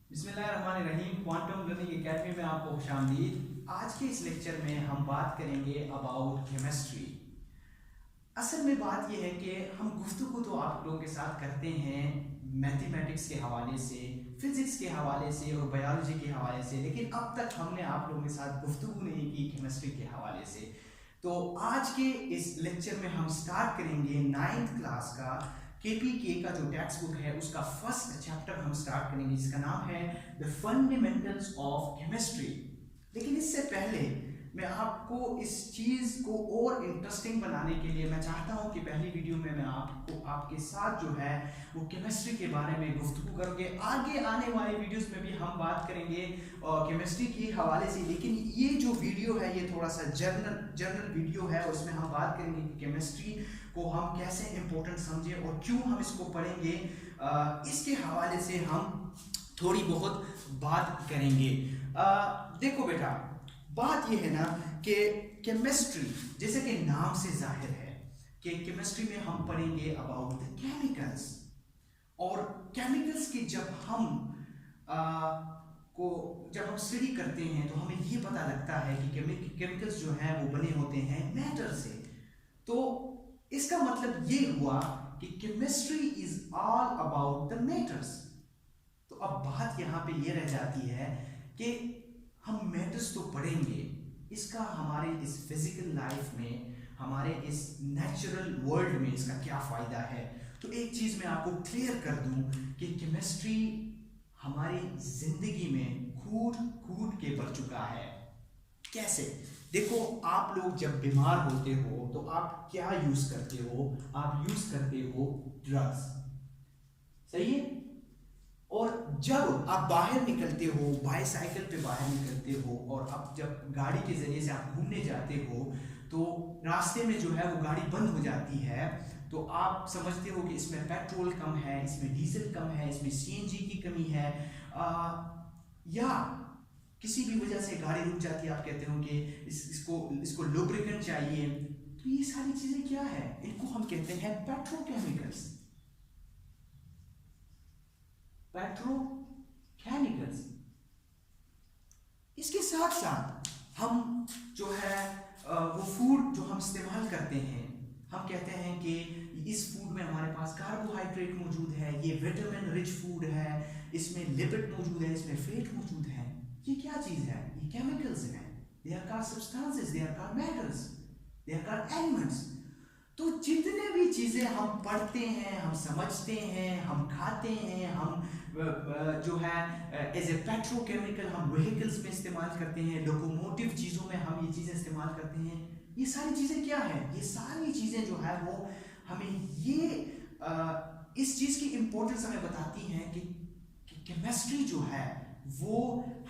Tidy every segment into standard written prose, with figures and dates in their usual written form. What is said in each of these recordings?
बिस्मिल्लाहिर्रहमानिर्रहीम। Quantum learning academy में आपको खुशामदीद। आज के इस लेक्चर में हम बात करेंगे अबाउट केमिस्ट्री। असल में बात यह है कि हम गुफ्तगू तो आप लोगों के साथ करते हैं मैथमेटिक्स के हवाले से, फिजिक्स के हवाले से और बायोलॉजी के हवाले से, लेकिन अब तक हमने आप लोगों के साथ गुफ्तगू नहीं की केमिस्ट्री के हवाले से। तो आज के इस लेक्चर में हम स्टार्ट करेंगे 9th क्लास का KPK का जो टेक्स्ट बुक है उसका फर्स्ट चैप्टर हम स्टार्ट करेंगे, जिसका नाम है द फंडामेंटल्स ऑफ केमिस्ट्री। लेकिन इससे पहले मैं आपको इस चीज़ को और इंटरेस्टिंग बनाने के लिए मैं चाहता हूं कि पहली वीडियो में मैं आपके साथ जो है वो केमिस्ट्री के बारे में गुफ्तगू करूँगे। आगे आने वाले वीडियोस में भी हम बात करेंगे केमिस्ट्री के हवाले से, लेकिन ये जो वीडियो है ये थोड़ा सा जर्नल वीडियो है। उसमें हम बात करेंगे कि केमिस्ट्री को हम कैसे इम्पोर्टेंट समझें और क्यों हम इसको पढ़ेंगे, इसके हवाले से हम थोड़ी बहुत बात करेंगे। देखो बेटा, बात यह है ना कि केमिस्ट्री जैसे कि नाम से जाहिर है कि केमिस्ट्री में हम पढ़ेंगे अबाउट द केमिकल्स, और केमिकल्स की जब हम स्टडी करते हैं तो हमें ये पता लगता है कि केमिकल्स जो हैं वो बने होते हैं मैटर से। तो इसका मतलब ये हुआ कि chemistry is all about the matters. तो अब बात यहाँ पे ये रह जाती है कि हम मैटर्स तो पढ़ेंगे, इसका हमारे इस फिजिकल लाइफ में, हमारे इस नेचुरल वर्ल्ड में इसका क्या फ़ायदा है। तो एक चीज़ मैं आपको क्लियर कर दूं कि केमिस्ट्री हमारी ज़िंदगी में कूट कूट के बढ़ चुका है। कैसे? देखो, आप लोग जब बीमार होते हो तो आप क्या यूज़ करते हो? आप यूज़ करते हो ड्रग्स, सही है? और जब आप बाहर निकलते हो, बाईसाइकिल पे बाहर निकलते हो, और अब जब गाड़ी के जरिए से आप घूमने जाते हो तो रास्ते में जो है वो गाड़ी बंद हो जाती है, तो आप समझते हो कि इसमें पेट्रोल कम है, इसमें डीजल कम है, इसमें CNG की कमी है, या किसी भी वजह से गाड़ी रुक जाती है, आप कहते हो कि इसको लुब्रिकेंट चाहिए। तो ये सारी चीज़ें क्या है? इनको हम कहते हैं पेट्रोकेमिकल्स। पेट्रोकेमिकल्स। इसके साथ साथ हम जो है वो फूड जो हम इस्तेमाल करते हैं, हम कहते हैं कि इस फूड में हमारे पास कार्बोहाइड्रेट मौजूद है, ये विटामिन रिच फूड है, इसमें लिपिड मौजूद है, इसमें फैट मौजूद है। ये क्या चीज़ है? ये केमिकल्स हैं। They are called substances, they are called matters, they are called elements. तो जितने भी चीज़ें हम पढ़ते हैं, हम समझते हैं, हम खाते हैं, हम जो है एज ए पेट्रोकेमिकल हम व्हीकल्स में इस्तेमाल करते हैं, लोकोमोटिव चीज़ों में हम ये चीज़ें इस्तेमाल करते हैं, ये सारी चीज़ें क्या है? ये सारी चीज़ें जो है वो हमें ये इस चीज़ की इम्पोर्टेंस हमें बताती हैं कि केमिस्ट्री जो है वो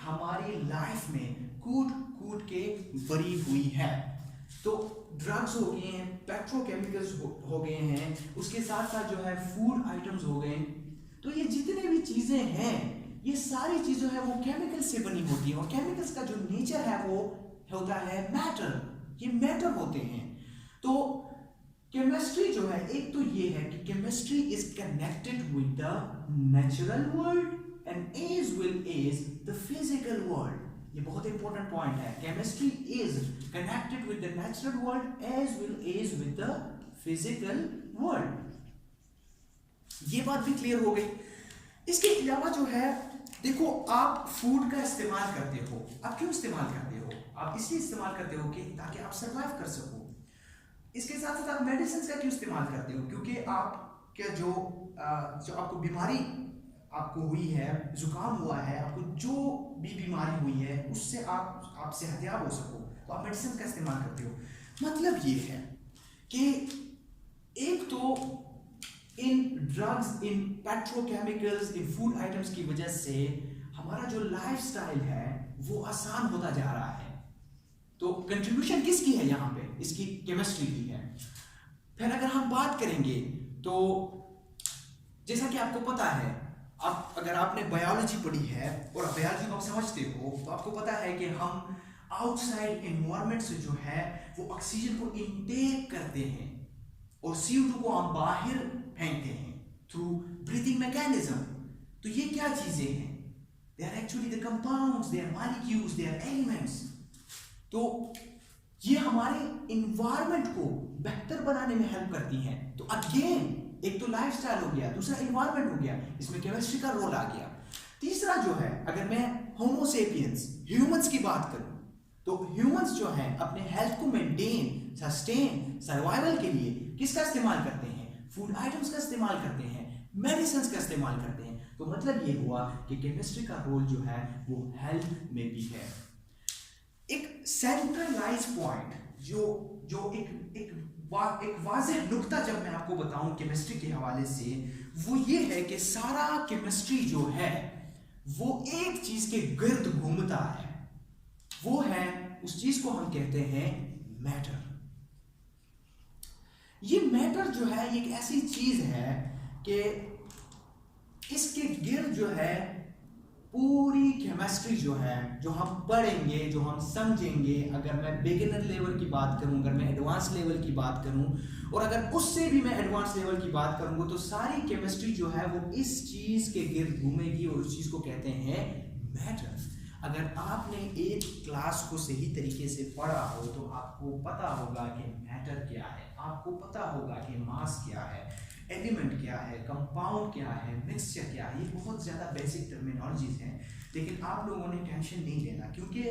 हमारी लाइफ में कूट कूट के भरी हुई है। तो ड्रग्स हो गए हैं, पेट्रोकेमिकल्स हो गए हैं, उसके साथ साथ जो है फूड आइटम्स हो गए। तो ये जितने भी चीज़ें हैं, ये सारी चीज़ें हैं वो केमिकल से बनी होती हैं, और केमिकल्स का जो नेचर है वो होता है मैटर। ये मैटर होते हैं। तो केमिस्ट्री जो है, एक तो ये है कि chemistry is connected with the natural world and as well as the physical world. ये बहुत इंपॉर्टेंट पॉइंट है। Chemistry is connected with the natural world as well as with the physical world. ये बात भी क्लियर हो गई। इसके अलावा जो है, देखो, आप फूड का इस्तेमाल करते हो। आप क्यों इस्तेमाल करते हो? आप इसलिए इस्तेमाल करते हो कि ताकि आप सर्वाइव कर सको। इसके साथ साथ आप मेडिसिन का क्यों इस्तेमाल करते हो? क्योंकि आप क्या जो आपको बीमारी आपको हुई है, जुकाम हुआ है, आपको जो भी बीमारी हुई है उससे आप सेहतयाब हो सको, तो आप मेडिसिन का इस्तेमाल करते हो। मतलब ये है कि एक तो इन ड्रग्स, इन पेट्रोकेमिकल्स, इन फूड आइटम्स की वजह से हमारा जो लाइफस्टाइल है वो आसान होता जा रहा है। तो कंट्रीब्यूशन किसकी है यहाँ पे? इसकी केमिस्ट्री की है। फिर अगर हम बात करेंगे तो जैसा कि आपको पता है, आप अगर आपने बायोलॉजी पढ़ी है और बायोलॉजी को आप समझते हो, तो आपको पता है कि हम आउटसाइड एनवायरनमेंट से जो है वो ऑक्सीजन को इनटेक करते हैं और CO2 को हम बाहर फेंकते हैं थ्रू ब्रीथिंग मैकेनिज्म। तो ये क्या चीजें हैं? they are actually the compounds, they are molecules, they are elements. तो ये हमारे इन्वायरमेंट को बेहतर बनाने में हेल्प करती हैं। तो अगेन एक तो लाइफस्टाइल हो गया, दूसरा इन्वायरमेंट हो गया, इसमें केमिस्ट्री का रोल आ गया। तीसरा जो है, अगर मैं होमो सेपियंस ह्यूमंस की बात करूं, तो ह्यूमंस जो है अपने हेल्थ को मेंटेन, सस्टेन, सर्वाइवल के लिए किसका इस्तेमाल करते हैं? फूड आइटम्स का इस्तेमाल करते हैं, मेडिसिन का इस्तेमाल करते हैं। तो मतलब ये हुआ कि केमिस्ट्री का रोल जो है वो हेल्थ में भी है। एक सेंट्रलाइज पॉइंट जो एक वाज़ेह नुक्ता जब मैं आपको बताऊं केमिस्ट्री के हवाले से, वो ये है कि सारा केमिस्ट्री जो है वो एक चीज के गिर्द घूमता है, वो है, उस चीज को हम कहते हैं मैटर। ये मैटर जो है एक ऐसी चीज है कि इसके गिर्द जो है पूरी केमिस्ट्री जो है, जो हम पढ़ेंगे, जो हम समझेंगे, अगर मैं बिगिनर लेवल की बात करूं, अगर मैं एडवांस लेवल की बात करूं, और अगर उससे भी मैं एडवांस लेवल की बात करूंगा, तो सारी केमिस्ट्री जो है वो इस चीज के गिर्द घूमेगी और उस चीज को कहते हैं मैटर। अगर आपने एक क्लास को सही तरीके से पढ़ा हो तो आपको पता होगा कि मैटर क्या है, आपको पता होगा कि मास क्या है, एलिमेंट क्या है, कंपाउंड क्या है, मिक्सचर क्या है। ये बहुत ज़्यादा बेसिक टर्मिनोलॉजीज हैं, लेकिन आप लोगों ने टेंशन नहीं लेना, क्योंकि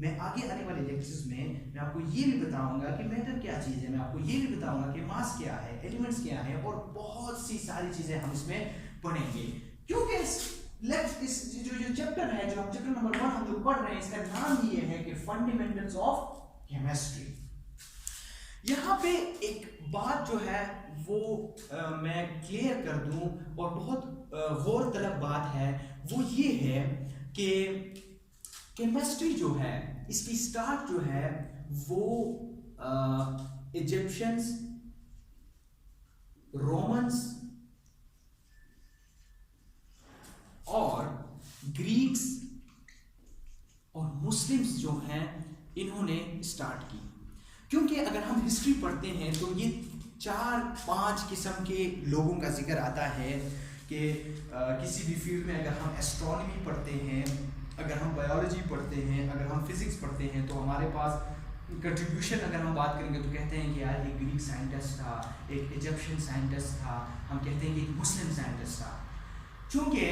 मैं आगे आने वाले लेक्चर्स में मैं आपको ये भी बताऊंगा कि मैटर क्या चीज़ है, मैं आपको ये भी बताऊंगा कि मास क्या है, एलिमेंट्स क्या है, और बहुत सी सारी चीज़ें हम इसमें पढ़ेंगे। क्योंकि इस जो चैप्टर है, जो हम चैप्टर नंबर 1 हम जो पढ़ रहे हैं, इसका नाम ही ये है कि फंडामेंटल्स ऑफ केमिस्ट्री। यहाँ पे एक बात जो है वो मैं क्लियर कर दूं, और बहुत गौर तलब बात है, वो ये है कि केमिस्ट्री जो है इसकी स्टार्ट जो है वो इजिप्शियंस, रोमन्स और ग्रीक्स और मुस्लिम्स जो हैं इन्होंने स्टार्ट की। क्योंकि अगर हम हिस्ट्री पढ़ते हैं तो ये 4-5 किस्म के लोगों का जिक्र आता है कि किसी भी फील्ड में अगर हम एस्ट्रोनॉमी पढ़ते हैं, अगर हम बायोलॉजी पढ़ते हैं, अगर हम फिजिक्स पढ़ते हैं, तो हमारे पास कंट्रीब्यूशन अगर हम बात करेंगे तो कहते हैं कि यार एक ग्रीक साइंटिस्ट था, एक इजिप्शियन साइंटिस्ट था, हम कहते हैं कि एक मुस्लिम साइंटिस्ट था। चूँकि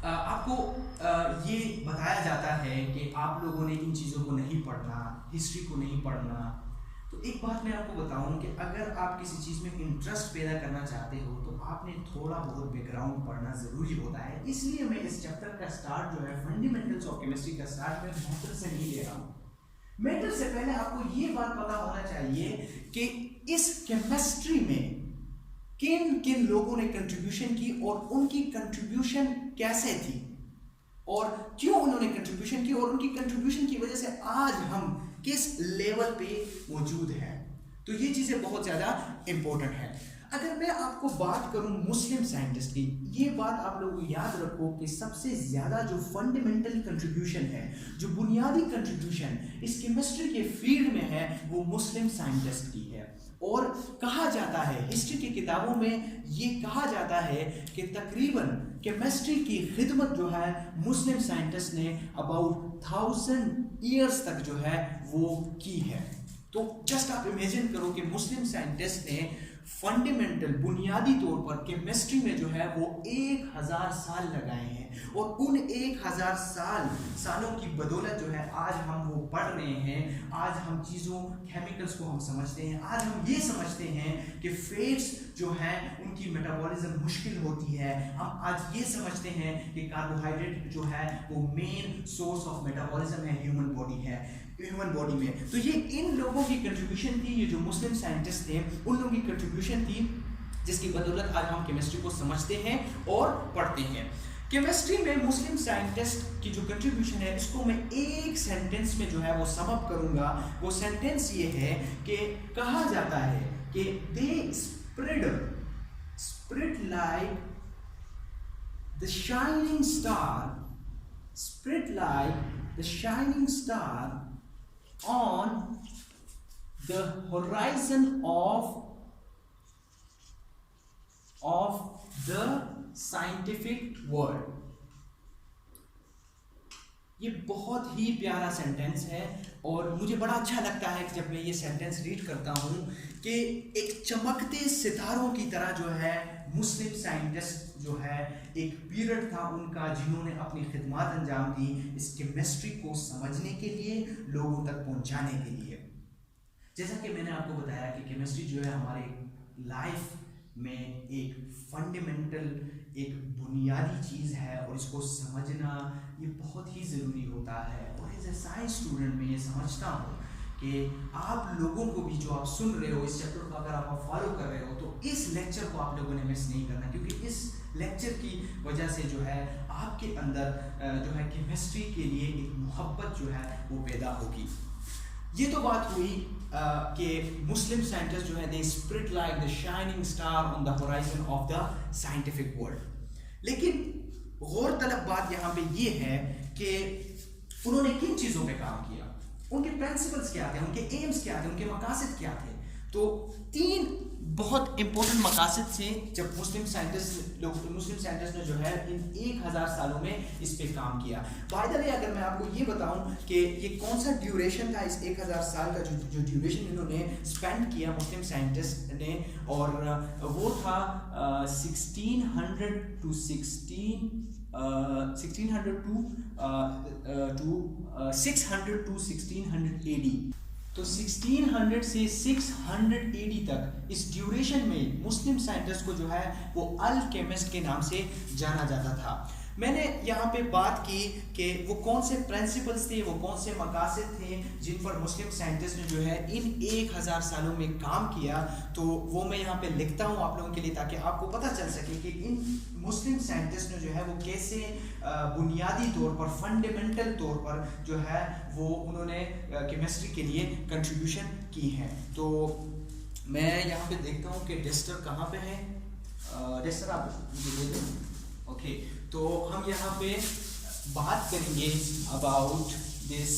आपको ये बताया जाता है कि आप लोगों ने इन चीज़ों को नहीं पढ़ना, हिस्ट्री को नहीं पढ़ना, तो एक बात मैं आपको बताऊं कि अगर आप किसी चीज़ में इंटरेस्ट पैदा करना चाहते हो तो आपने थोड़ा बहुत बैकग्राउंड पढ़ना ज़रूरी होता है। इसलिए मैं इस चैप्टर का स्टार्ट जो है फंडामेंटल्स ऑफ केमिस्ट्री का स्टार्ट मैं मैटर से नहीं ले रहा हूँ। मैटर से पहले आपको ये बात पता होना चाहिए कि इस केमिस्ट्री में किन किन लोगों ने कंट्रीब्यूशन की और उनकी कंट्रीब्यूशन कैसे थी और क्यों उन्होंने कंट्रीब्यूशन की, और उनकी कंट्रीब्यूशन की वजह से आज हम किस लेवल पे मौजूद हैं। तो ये चीज़ें बहुत ज़्यादा इंपॉर्टेंट है। अगर मैं आपको बात करूं मुस्लिम साइंटिस्ट की, ये बात आप लोग याद रखो कि सबसे ज़्यादा जो फंडामेंटल कंट्रीब्यूशन है, जो बुनियादी कंट्रीब्यूशन इस केमिस्ट्री के फील्ड में है, वो मुस्लिम साइंटिस्ट की है। और कहा जाता है, हिस्ट्री की किताबों में ये कहा जाता है कि तकरीबन केमिस्ट्री की खिदमत जो है मुस्लिम साइंटिस्ट ने अबाउट 1000 ईयर्स तक जो है वो की है। तो जस्ट आप इमेजिन करो कि मुस्लिम साइंटिस्ट ने फंडामेंटल बुनियादी तौर पर केमिस्ट्री में जो है वो 1000 साल लगाए हैं, और उन 1000 सालों की बदौलत जो है आज हम वो पढ़ रहे हैं, आज हम चीज़ों केमिकल्स को हम समझते हैं, आज हम ये समझते हैं कि फैट्स जो हैं उनकी मेटाबॉलिज्म मुश्किल होती है, हम आज ये समझते हैं कि कार्बोहाइड्रेट जो है वो मेन सोर्स ऑफ मेटाबॉलिज्म है ह्यूमन बॉडी में। तो ये इन लोगों की कंट्रीब्यूशन थी, ये जो मुस्लिम साइंटिस्ट थे उन लोगों की कंट्रीब्यूशन थी, जिसकी बदौलत आज हम केमिस्ट्री को समझते हैं और पढ़ते हैं। केमिस्ट्री में मुस्लिम साइंटिस्ट की जो कंट्रीब्यूशन है इसको मैं एक सेंटेंस में जो है वो सम अप करूंगा। वो सेंटेंस ये है कि कहा जाता है कि दे spread like the shining star on the horizon of the scientific world. یہ بہت ہی پیارا سینٹنس ہے اور مجھے بڑا اچھا لگتا ہے کہ جب میں یہ سینٹنس ریڈ کرتا ہوں کہ ایک چمکتے ستاروں کی طرح جو ہے مسلم سائنٹسٹ جو ہے ایک پیریڈ تھا ان کا جنہوں نے اپنی خدمات انجام دی اس کیمسٹری کو سمجھنے کے لیے، لوگوں تک پہنچانے کے لیے۔ جیسا کہ میں نے آپ کو بتایا کہ کیمسٹری جو ہے ہمارے لائف میں ایک فنڈامنٹل، ایک بنیادی چیز ہے اور اس کو سمجھنا یہ بہت ہی ضروری ہوتا ہے۔ اور ایز اے سائنس اسٹوڈنٹ میں یہ سمجھتا ہوں کہ آپ لوگوں کو بھی جو آپ سن رہے ہو اس چیپٹر کو اگر آپ فالو کر رہے ہو تو اس لیکچر کو آپ لوگوں نے مس نہیں کرنا، کیونکہ اس لیکچر کی وجہ سے جو ہے آپ کے اندر جو ہے کیمسٹری کے لیے ایک محبت جو ہے وہ پیدا ہوگی۔ یہ تو بات ہوئی کہ مسلم سائنٹسٹ جو ہے they spread like the shining star on the horizon of the scientific world۔ لیکن غور طلب بات یہاں پہ یہ ہے کہ انہوں نے کن چیزوں پہ کام کیا، ان کے پرنسپلز کیا تھے، ان کے ایمز کیا تھے، ان کے مقاصد کیا تھے۔ تو 3 بہت امپورٹنٹ مقاصد تھے جب مسلم سائنٹسٹ نے جو ہے ان 1000 سالوں میں اس پہ کام کیا۔ بائی دا وے اگر میں آپ کو یہ بتاؤں کہ یہ کون سا ڈیوریشن تھا اس 1000 سال کا جو ڈیوریشن انہوں نے اسپینڈ کیا مسلم سائنٹسٹ نے، اور وہ تھا 1600 to 1600 AD۔ تو 1600 سے 600 AD تک اس ڈیوریشن میں مسلم سائنٹسٹ کو جو ہے وہ الکیمسٹ کے نام سے جانا جاتا تھا۔ میں نے یہاں پہ بات کی کہ وہ کون سے پرنسپلز تھے، وہ کون سے مقاصد تھے جن پر مسلم سائنٹسٹ نے جو ہے ان 1000 سالوں میں کام کیا، تو وہ میں یہاں پہ لکھتا ہوں آپ لوگوں کے لیے تاکہ آپ کو پتہ چل سکے کہ ان مسلم سائنٹسٹ نے جو ہے وہ کیسے بنیادی طور پر، فنڈامنٹل طور پر جو ہے وہ انہوں نے کیمسٹری کے لیے کنٹریبیوشن کی ہے۔ تو میں یہاں پہ دیکھتا ہوں کہ ڈسٹر کہاں پہ ہے، ڈسٹر آپ مجھے دے دیں۔ اوکے، تو ہم یہاں پہ بات کریں گے اباؤٹ دس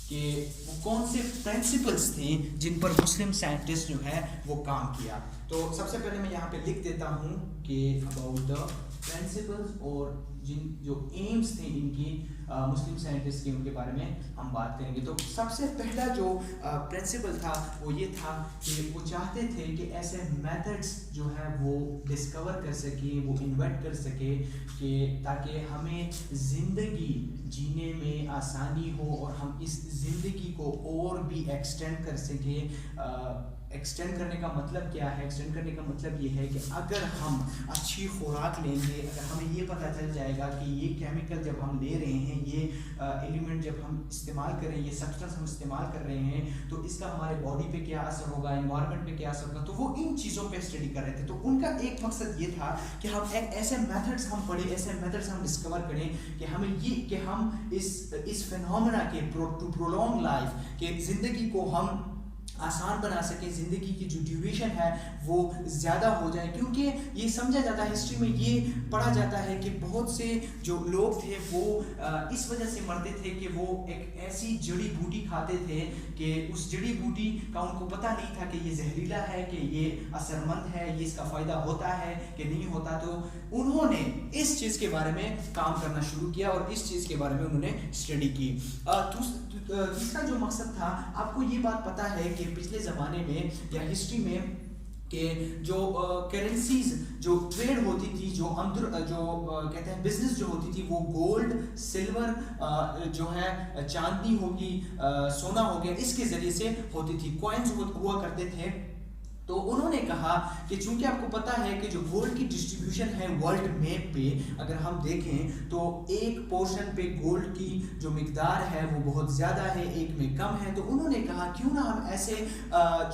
کہ وہ کون سے پرنسپلز تھے جن پر مسلم سائنٹسٹ جو ہے وہ کام کیا۔ تو سب سے پہلے میں یہاں پہ لکھ دیتا ہوں کہ اباؤٹ دا پرنسپلز اور جن جو ایمز تھے ان کی مسلم سائنٹسٹ کے، ان کے بارے میں ہم بات کریں گے۔ تو سب سے پہلا جو پرنسپل تھا وہ یہ تھا کہ وہ چاہتے تھے کہ ایسے میتھڈس جو ہے وہ ڈسکور کر سکیں، وہ انوینٹ کر سکے کہ تاکہ ہمیں زندگی جینے میں آسانی ہو اور ہم اس زندگی کو اور بھی ایکسٹینڈ کر سکیں۔ ایکسٹینڈ کرنے کا مطلب کیا ہے؟ ایکسٹینڈ کرنے کا مطلب یہ ہے کہ اگر ہم اچھی خوراک لیں گے، اگر ہمیں یہ پتہ چل جائے گا کہ یہ کیمیکل جب ہم لے رہے ہیں، یہ ایلیمنٹ جب ہم استعمال کر رہے ہیں، یہ سبسٹنس ہم استعمال کر رہے ہیں، تو اس کا ہمارے باڈی پہ کیا اثر ہوگا، انوائرمنٹ پہ کیا اثر ہوگا، تو وہ ان چیزوں پہ اسٹڈی کر رہے تھے۔ تو ان کا ایک مقصد یہ تھا کہ ہم ایسے میتھڈس ہم پڑھیں، ایسے میتھڈس ہم ڈسکور کریں کہ ہمیں یہ کہ ہم اس فینومینا کے ٹو پرولونگ لائف، کہ زندگی کو ہم آسان بنا سکیں، زندگی کی جو ڈیوریشن ہے وہ زیادہ ہو جائے۔ کیونکہ یہ سمجھا جاتا ہے، ہسٹری میں یہ پڑھا جاتا ہے کہ بہت سے جو لوگ تھے وہ اس وجہ سے مرتے تھے کہ وہ ایک ایسی جڑی بوٹی کھاتے تھے کہ اس جڑی بوٹی کا ان کو پتہ نہیں تھا کہ یہ زہریلا ہے، کہ یہ اثر مند ہے، یہ اس کا فائدہ ہوتا ہے کہ نہیں ہوتا۔ تو انہوں نے اس چیز کے بارے میں کام کرنا شروع کیا اور اس چیز کے بارے میں انہوں نے اسٹڈی کی۔ تیسرا جو مقصد تھا، آپ کو یہ بات پتہ ہے کہ پچھلے زمانے میں یا ہسٹری میں کہ جو کرنسیز جو ٹریڈ ہوتی تھی، جو کہتے ہیں بزنس جو ہوتی تھی، وہ گولڈ، سلور، جو ہے چاندنی ہوگی، سونا ہو گیا، اس کے ذریعے سے ہوتی تھی، کوائنز ہوا کرتے تھے۔ تو انہوں نے کہا کہ چونکہ آپ کو پتہ ہے کہ جو گولڈ کی ڈسٹریبیوشن ہے ورلڈ میپ پہ اگر ہم دیکھیں تو ایک پورشن پہ گولڈ کی جو مقدار ہے وہ بہت زیادہ ہے، ایک میں کم ہے۔ تو انہوں نے کہا کیوں نہ ہم ایسے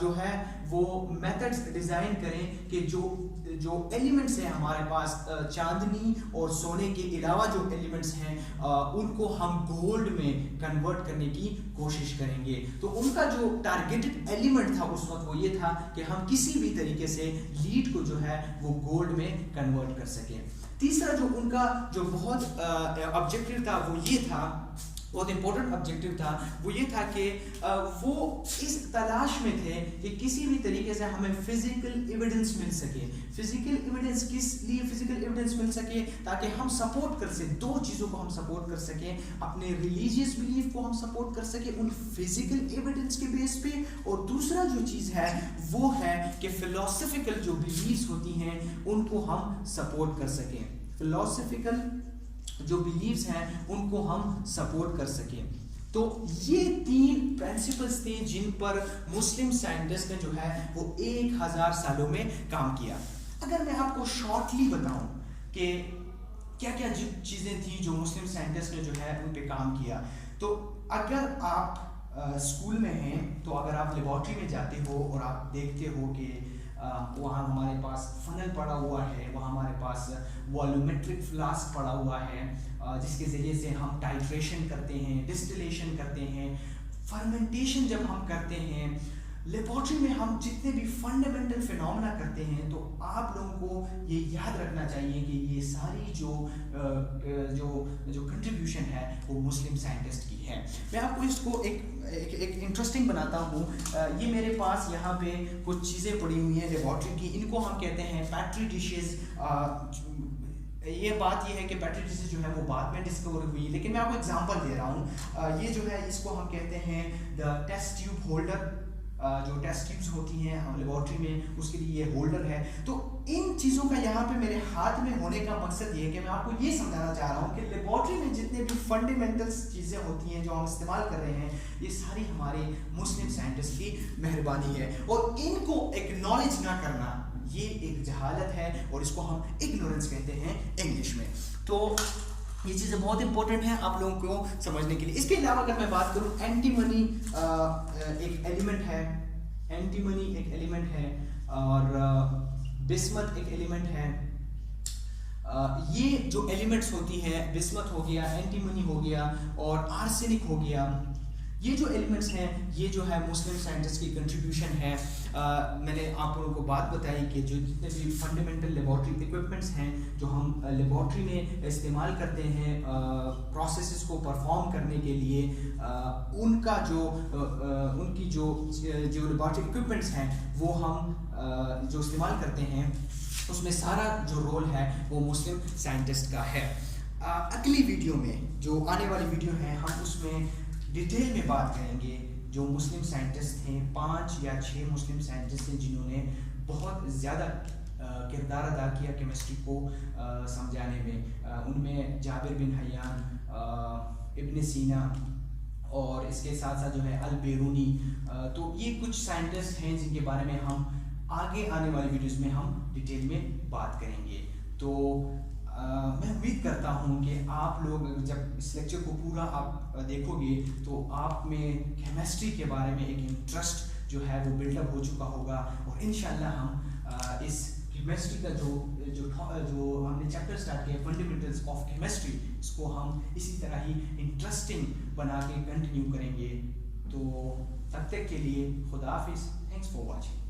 جو ہے وہ میتھڈز ڈیزائن کریں کہ جو ایلیمنٹس ہیں ہمارے پاس چاندنی اور سونے کے علاوہ جو ایلیمنٹس ہیں ان کو ہم گولڈ میں کنورٹ کرنے کی کوشش کریں گے۔ تو ان کا جو ٹارگیٹڈ ایلیمنٹ تھا اس وقت وہ یہ تھا کہ ہم کسی بھی طریقے سے لیڈ کو جو ہے وہ گولڈ میں کنورٹ کر سکیں۔ تیسرا جو ان کا جو بہت آبجیکٹو تھا وہ یہ تھا बहुत इंपॉर्टेंट ऑब्जेक्टिव था, वो ये था कि वो इस तलाश में थे कि किसी भी तरीके से हमें फिजिकल एविडेंस मिल सके। फिजिकल एविडेंस किस लिए फिजिकल एविडेंस मिल सके? ताकि हम सपोर्ट कर सकें, दो चीज़ों को हम सपोर्ट कर सकें, अपने रिलीजियस बिलीफ को हम सपोर्ट कर सकें उन फिजिकल एविडेंस के बेस पे, और दूसरा जो चीज़ है वो है कि फिलोसफिकल जो बिलीव्स होती हैं उनको हम सपोर्ट कर सकें। फिलोसफिकल जो बिलीव्स हैं उनको हम सपोर्ट कर सकें। तो ये 3 प्रिंसिपल्स थे जिन पर मुस्लिम साइंटिस्ट ने जो है वो 1000 सालों में काम किया। अगर मैं आपको शॉर्टली बताऊं कि क्या क्या चीज़ें थी जो मुस्लिम साइंटिस्ट ने जो है उन पे काम किया, तो अगर आप स्कूल में हैं तो अगर आप लेबॉर्ट्री में जाते हो और आप देखते हो कि वहाँ हमारे पास फनल पड़ा हुआ है, वहाँ हमारे पास वॉल्यूमेट्रिक फ्लास्क पड़ा हुआ है, जिसके ज़रिए से हम टाइट्रेशन करते हैं, डिस्टिलेशन करते हैं, फर्मेंटेशन जब हम करते हैं, लेबॉर्ट्री में हम जितने भी फंडामेंटल फिनोमेना करते हैं, तो आप लोगों को ये याद रखना चाहिए कि ये सारी जो कंट्रीब्यूशन है वो मुस्लिम साइंटिस्ट की है। मैं आपको इसको एक इंटरेस्टिंग बनाता हूँ। ये मेरे पास यहाँ पे कुछ चीज़ें पड़ी हुई हैं लेबॉर्ट्री की, इनको हम कहते हैं पैट्री डिशेज। ये बात ये है कि पैट्री डिशेज जो है वो बाद में डिस्कवर हुई, लेकिन मैं आपको एग्जांपल दे रहा हूँ। ये जो है इसको हम कहते हैं द टेस्ट ट्यूब होल्डर। जो टेस्ट ट्यूब्स होती हैं हम लेबॉर्ट्री में, उसके लिए ये होल्डर है। तो इन चीज़ों का यहाँ पे मेरे हाथ में होने का मकसद ये है कि मैं आपको ये समझाना चाह रहा हूँ कि लेबॉर्ट्री में जितने भी फंडामेंटल चीज़ें होती हैं जो हम इस्तेमाल कर रहे हैं, ये सारी हमारे मुस्लिम साइंटिस्ट की मेहरबानी है, और इनको एक्नॉलेज ना करना ये एक जहालत है, और इसको हम इग्नोरेंस कहते हैं इंग्लिश में। तो ये चीज़ें बहुत इंपॉर्टेंट है आप लोगों को समझने के लिए। इसके अलावा अगर मैं बात करूँ, एंटीमनी एक एलिमेंट है, एंटीमनी एक एलिमेंट है, और बिस्मथ एक एलिमेंट है। ये जो एलिमेंट्स होती हैं, बिस्मथ हो गया, एंटीमनी हो गया और आर्सेनिक हो गया, ये जो एलिमेंट्स हैं ये जो है मुस्लिम साइंटिस्ट की कंट्रीब्यूशन है। मैंने आप लोगों को बात बताई कि जो जितने भी फंडामेंटल लेबॉर्ट्री इक्विपमेंट्स हैं जो हम लेबॉर्ट्री में इस्तेमाल करते हैं प्रोसेसेस को परफॉर्म करने के लिए, उनका उनकी जो लेबॉर्ट्री इक्विपमेंट्स हैं वो हम जो इस्तेमाल करते हैं, उसमें सारा जो रोल है वो मुस्लिम साइंटिस्ट का है। अगली वीडियो में, जो आने वाली वीडियो है, हम उसमें डिटेल में बात करेंगे जो मुस्लिम साइंटिस्ट हैं, 5 या 6 मुस्लिम साइंटिस्ट हैं जिन्होंने बहुत ज़्यादा किरदार अदा किया केमिस्ट्री को समझाने में। उनमें जाबिर बिन हयान, इब्न सीना, और इसके साथ साथ जो है अल बेरूनी। तो ये कुछ साइंटिस्ट हैं जिनके बारे में हम आगे आने वाली वीडियोस में हम डिटेल में बात करेंगे। तो मैं उम्मीद करता हूँ कि आप लोग जब इस लेक्चर को पूरा आप देखोगे तो आप में केमिस्ट्री के बारे में एक इंटरेस्ट जो है वो बिल्डअप हो चुका होगा, और इंशाल्लाह हम इस केमिस्ट्री का जो हमने चैप्टर स्टार्ट किया फंडामेंटल्स ऑफ केमिस्ट्री, इसको हम इसी तरह ही इंटरेस्टिंग बना के कंटिन्यू करेंगे। तो तब तक के लिए खुदा हाफिज़, थैंक्स फॉर वॉचिंग।